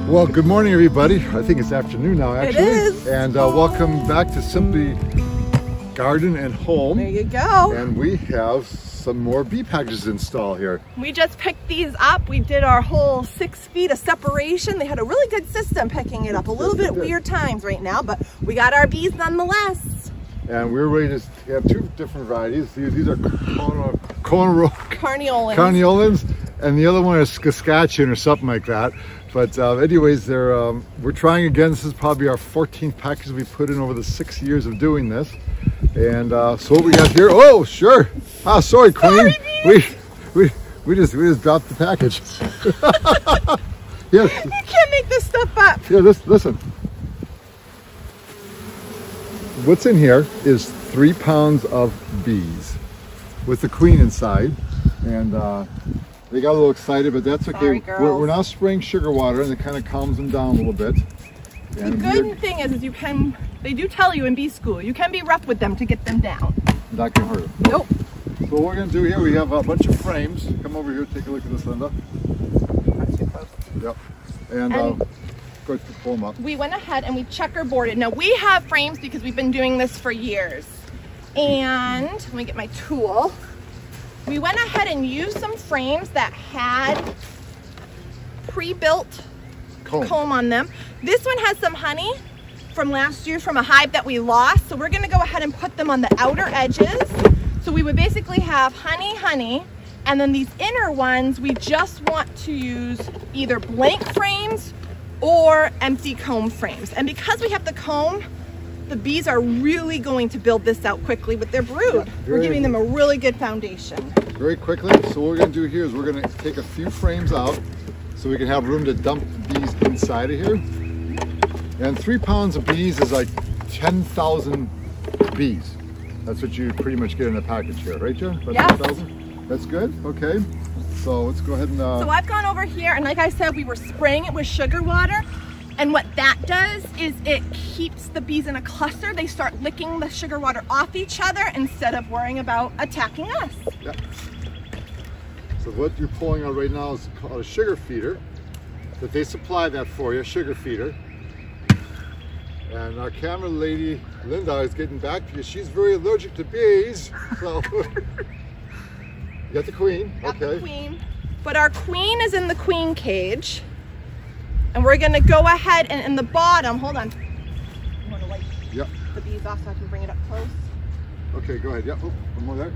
Well, good morning, everybody. I think it's afternoon now, actually. It is. And welcome back to Simply Garden and Home. There you go. And we have some more bee packages installed here. We just picked these up. We did our whole 6 feet of separation. They had a really good system picking it up. A little bit weird times right now, but we got our bees nonetheless. And we're ready to have 2 different varieties. These are carniolans, and the other one is Saskatchewan or something like that. But anyways, we're trying again. This is probably our 14th package we put in over the 6 years of doing this. And so what we got here? Oh, sure. Ah, sorry, Queen. We just dropped the package. Yeah. You can't make this stuff up. Yeah, listen. What's in here is 3 pounds of bees with the queen inside, and they got a little excited, but that's okay. We're now spraying sugar water, and it kind of calms them down a little bit. And the good thing is they do tell you in bee school, you can be rough with them to get them down. Not gonna hurt them. Nope. So what we're gonna do here, we have a bunch of frames. Come over here, take a look at this, Linda. Not too close. Yep. And go ahead, pull them up. We went ahead and we checkerboarded. Now we have frames because we've been doing this for years. And let me get my tool. We went ahead and used some frames that had pre-built comb on them. This one has some honey from last year from a hive that we lost. So we're gonna go ahead and put them on the outer edges. So we would basically have honey, and then these inner ones, we just want to use either blank frames or empty comb frames. And because we have the comb, the bees are really going to build this out quickly with their brood. Yeah, we're giving them a really good foundation. Very quickly. So what we're gonna do here is we're gonna take a few frames out so we can have room to dump bees inside of here. And 3 pounds of bees is like 10,000 bees. That's what you pretty much get in a package here, right, Jen? Yes. 10,000? That's good, okay. So let's go ahead and... So I've gone over here, and like I said, we were spraying it with sugar water. And what that does is it keeps the bees in a cluster. They start licking the sugar water off each other instead of worrying about attacking us. Yep. So what you're pulling out right now is called a sugar feeder. That they supply that for you, sugar feeder. And our camera lady, Linda, is getting back to you. She's very allergic to bees. So, you got the queen. Got the queen. But our queen is in the queen cage. And we're gonna go ahead and in the bottom, hold on. I wanna light the bees off so I can bring it up close. Okay, go ahead. Yep, oh, one more there.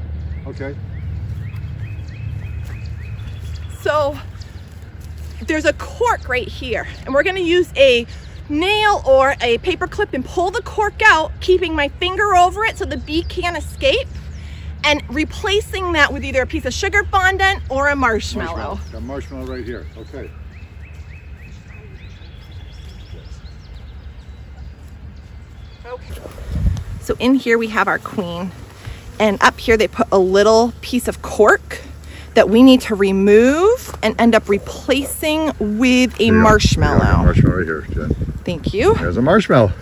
Okay. So, there's a cork right here. And we're gonna use a nail or a paper clip and pull the cork out, keeping my finger over it so the bee can't escape, and replacing that with either a piece of sugar fondant or a marshmallow. Got marshmallow right here, okay. Okay. So in here we have our queen, and up here they put a little piece of cork that we need to remove and end up replacing with a marshmallow. Marshmallow right here, Jen. Thank you. There's a marshmallow.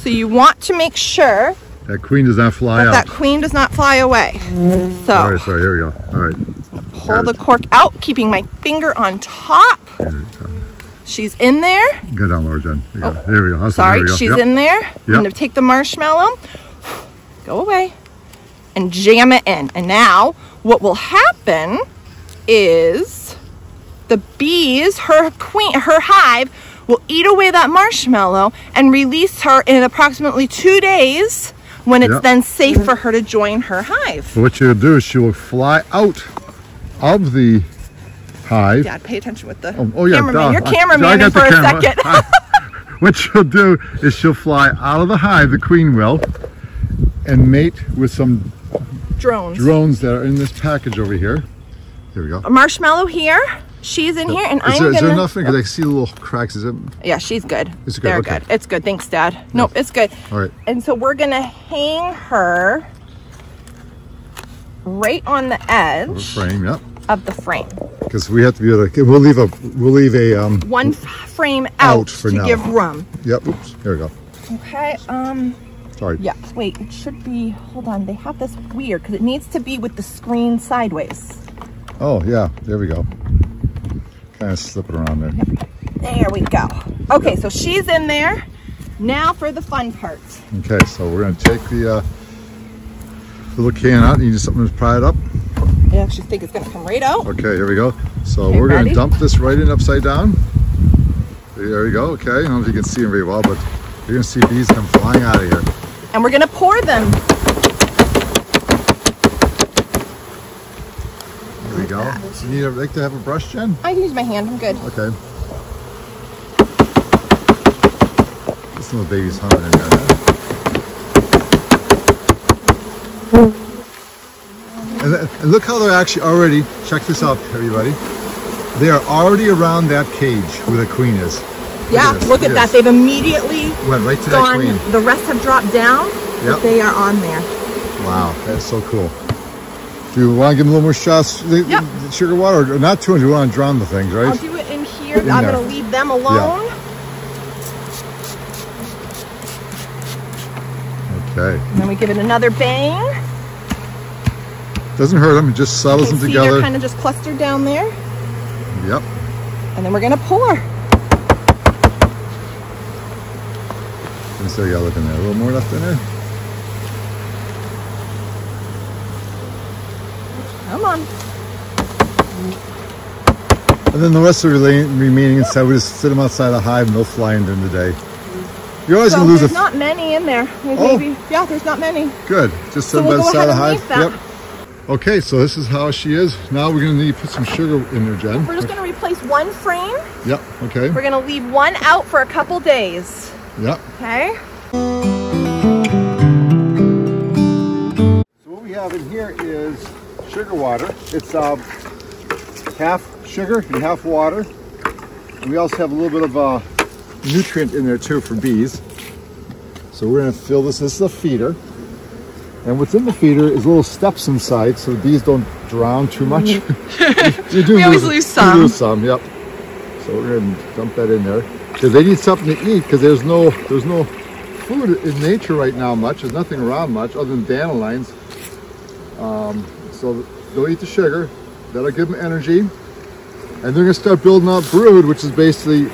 So you want to make sure that queen does not fly out. That queen does not fly away. So, all right, here we go. All right. Pull the cork out, keeping my finger on top. She's in there. Go down lower, Jen. There we go. Sorry, she's in there. I'm going to take the marshmallow, go away, and jam it in. And now what will happen is the bees, her hive, will eat away that marshmallow and release her in approximately 2 days when it's then safe for her to join her hive. So what she'll do is she will fly out of the hive. Dad, pay attention with the cameraman. You're cameraman for a second. What she'll do is she'll fly out of the hive, the queen will, and mate with some drones that are in this package over here. Here we go. A marshmallow here. She's in here, and is there enough? Because I see little cracks. Is it? Yeah, she's good. It's good. They're good. It's good. Thanks, Dad. Nope, it's good. All right. And so we're gonna hang her right on the edge of the frame. Yep. Of the frame. Because we have to be able to. We'll leave a one frame out for to now. Give room. Yep. Oops. Here we go. Okay. Sorry. Yeah. Wait. It should be. Hold on. They have this weird because it needs to be with the screen sideways. Oh yeah. There we go. Kind of slip it around there. Yep. There we go. Okay, so she's in there. Now for the fun part. Okay, so we're gonna take the little can out. You need something to pry it up. I actually think it's gonna come right out. Okay, here we go. So Okay, we're ready? gonna dump this right in upside down. There we go. Okay, I don't know if you can see them very well, but you're gonna see bees come flying out of here. And we're gonna pour them. There we go. So you need like to have a brush, Jen? I can use my hand, I'm good. Okay. This little baby's humming in there. And look how they're actually already, check this out everybody. They are already around that cage where the queen is. Yeah, look at that. They've immediately went right to gone. that queen. The rest have dropped down, but they are on there. Wow, that's so cool. Do you want to give them a little more shots? Yep. Sugar water, or not too much, you want to drown the things, right? I'll do it in here. I'm going to leave them alone. Yeah. Okay. And then we give it another bang. Doesn't hurt them, it just settles them together. They're kind of just clustered down there. Yep. And then we're going to pour. And so you got looking there. A little more left in there. Come on. And then the rest of the remaining inside, we just sit them outside the hive and they'll fly in during the day. You're always going to lose there's not many in there. Maybe, yeah, there's not many. Good. Just sit them by the side of the hive. Yep. Okay, so this is how she is. Now we're going to need to put some sugar in there, Jen. We're just going to replace one frame. Yep, okay. We're going to leave one out for a couple days. Yep. Okay. So what we have in here is sugar water. It's half sugar and half water. And we also have a little bit of nutrient in there too for bees. So we're going to fill this. This is a feeder. And what's in the feeder is little steps inside so the bees don't drown too much. We always lose some. You lose some, yep. So we're going to dump that in there. Because they need something to eat because there's no food in nature right now much. There's nothing around much other than dandelions. So they'll eat the sugar. That'll give them energy. And they're going to start building up brood, which is basically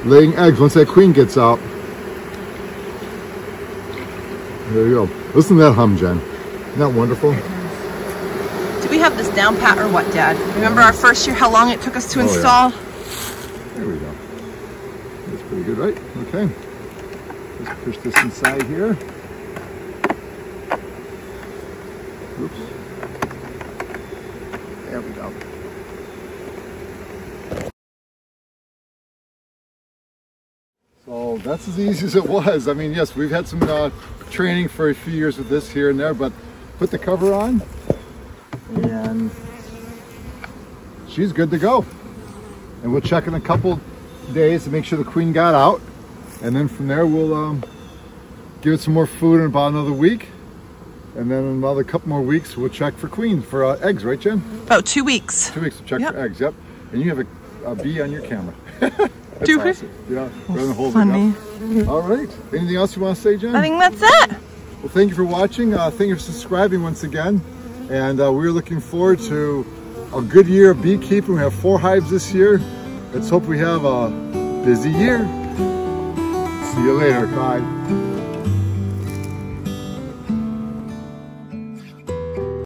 laying eggs once that queen gets out. There you go. Listen to that hum, Jen. Isn't that wonderful? Do we have this down pat or what, Dad? Remember our first year, how long it took us to install? Yeah. There we go. That's pretty good, right? Okay. Let's push this inside here. Oops. There we go. So that's as easy as it was. I mean, yes, we've had some training for a few years with this here and there, but put the cover on and she's good to go. And we'll check in a couple days to make sure the queen got out. And then from there, we'll give it some more food in about another week. And then in another couple more weeks, we'll check for queen, for eggs, right, Jen? About 2 weeks. 2 weeks to check for eggs, yep. And you have a bee on your camera. That's Do we? awesome. Yeah, rather than holding Funny. it up. All right. Anything else you want to say, Jen? I think that's it. Well, thank you for watching. Thank you for subscribing once again. And we're looking forward to a good year of beekeeping. We have 4 hives this year. Let's hope we have a busy year. See you later. Bye.